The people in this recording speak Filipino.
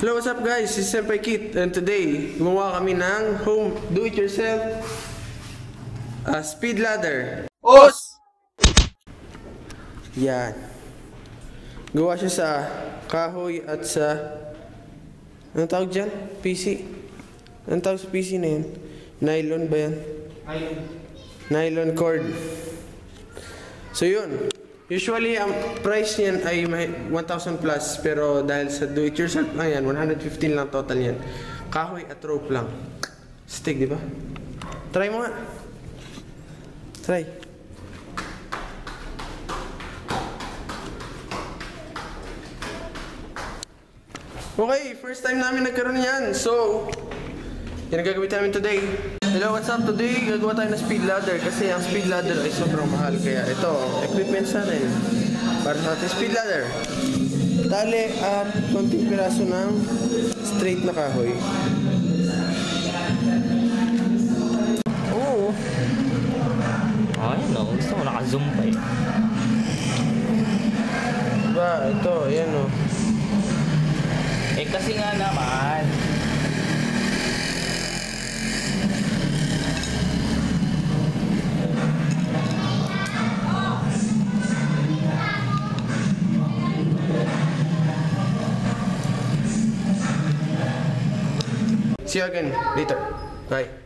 Hello, what's up guys? This is Senpai Kit and today gumawa kami ng home do-it-yourself speed ladder. OS! Yan. Gawa siya sa kahoy at sa anong tawag dyan? PC. Anong tawag sa PC na yan? Nylon ba yan? Nylon cord. So yun. Usually, ang price niyan ay 1,000 plus. Pero dahil sa do-it-yourself lang yan, 115 lang total yan. Kahoy at rope lang. Stick, di ba? Try mo nga. Try. Okay, first time namin nagkaroon yan. So, yan ang gagawin namin today. Hello, what's up? Today, gagawa tayo ng speed ladder kasi ang speed ladder ay sobrang mahal. Kaya ito, equipment sa atin para sa ating speed ladder. Tali at konting piraso ng straight na kahoy. Oo. Ay, no. Gusto mo naka-zoom pa eh. Diba? Ito, ayan o. Eh kasi nga naman. See you again later. Bye.